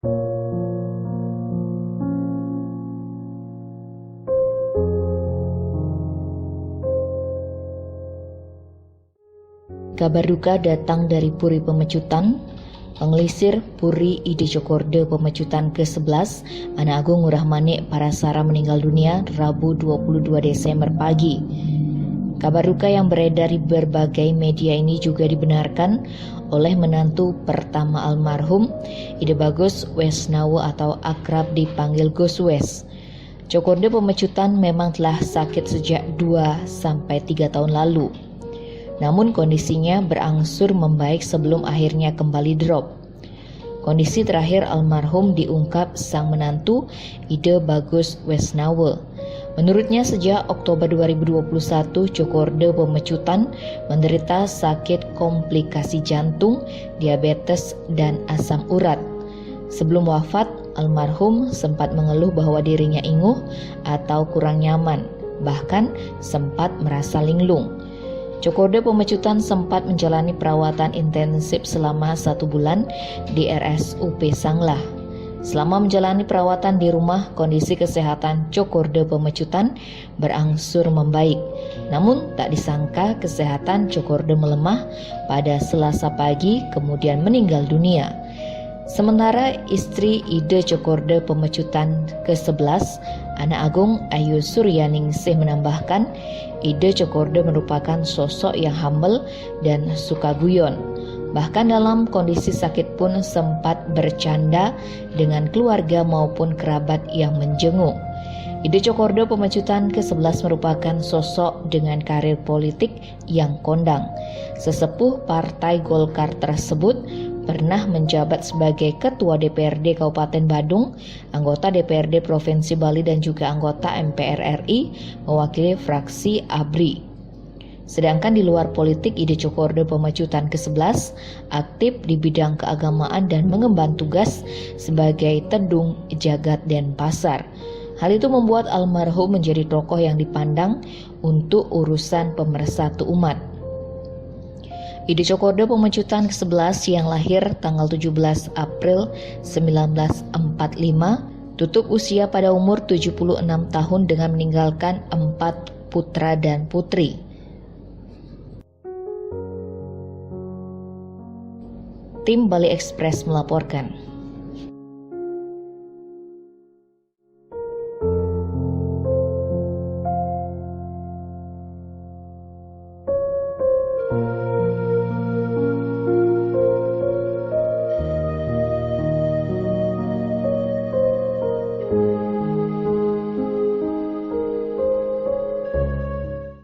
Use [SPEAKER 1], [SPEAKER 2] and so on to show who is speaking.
[SPEAKER 1] Kabar duka datang dari Puri Pemecutan. Pengelisir Puri Ide Cokorda Pemecutan ke-11, Anak Agung Ngurah Manik Parasara meninggal dunia Rabu 22 Desember pagi. Kabar duka yang beredar di berbagai media ini juga dibenarkan oleh menantu pertama almarhum, Ide Bagus Wesnawo atau akrab dipanggil Gus Wes. Cokorda Pemecutan memang telah sakit sejak 2-3 tahun lalu. Namun kondisinya berangsur membaik sebelum akhirnya kembali drop. Kondisi terakhir almarhum diungkap sang menantu Ide Bagus Wesnawo. Menurutnya sejak Oktober 2021 Cokorda Pemecutan menderita sakit komplikasi jantung, diabetes, dan asam urat. Sebelum wafat, almarhum sempat mengeluh bahwa dirinya inguh atau kurang nyaman, bahkan sempat merasa linglung. Cokorda Pemecutan sempat menjalani perawatan intensif selama 1 bulan di RSUP Sanglah. Selama menjalani perawatan di rumah, kondisi kesehatan Cokorda Pemecutan berangsur membaik. Namun tak disangka kesehatan Cokorda melemah pada Selasa pagi kemudian meninggal dunia. Sementara istri Ide Cokorda Pemecutan ke-11, Anak Agung Ayu Suryaningsih menambahkan, Ide Cokorda merupakan sosok yang humble dan suka guyon. Bahkan dalam kondisi sakit pun sempat bercanda dengan keluarga maupun kerabat yang menjenguk. Ide Cokorda Pemecutan ke-11 merupakan sosok dengan karir politik yang kondang. Sesepuh Partai Golkar tersebut pernah menjabat sebagai Ketua DPRD Kabupaten Badung, anggota DPRD Provinsi Bali, dan juga anggota MPR RI mewakili fraksi ABRI. Sedangkan di luar politik, Ide Cokorda Pemecutan ke-11 aktif di bidang keagamaan dan mengemban tugas sebagai Tedung Jagat Denpasar. Hal itu membuat almarhum menjadi tokoh yang dipandang untuk urusan pemersatu umat. Ide Cokorda Pemecutan ke-11 yang lahir tanggal 17 April 1945 tutup usia pada umur 76 tahun dengan meninggalkan 4 putra dan putri. Tim Bali Express melaporkan.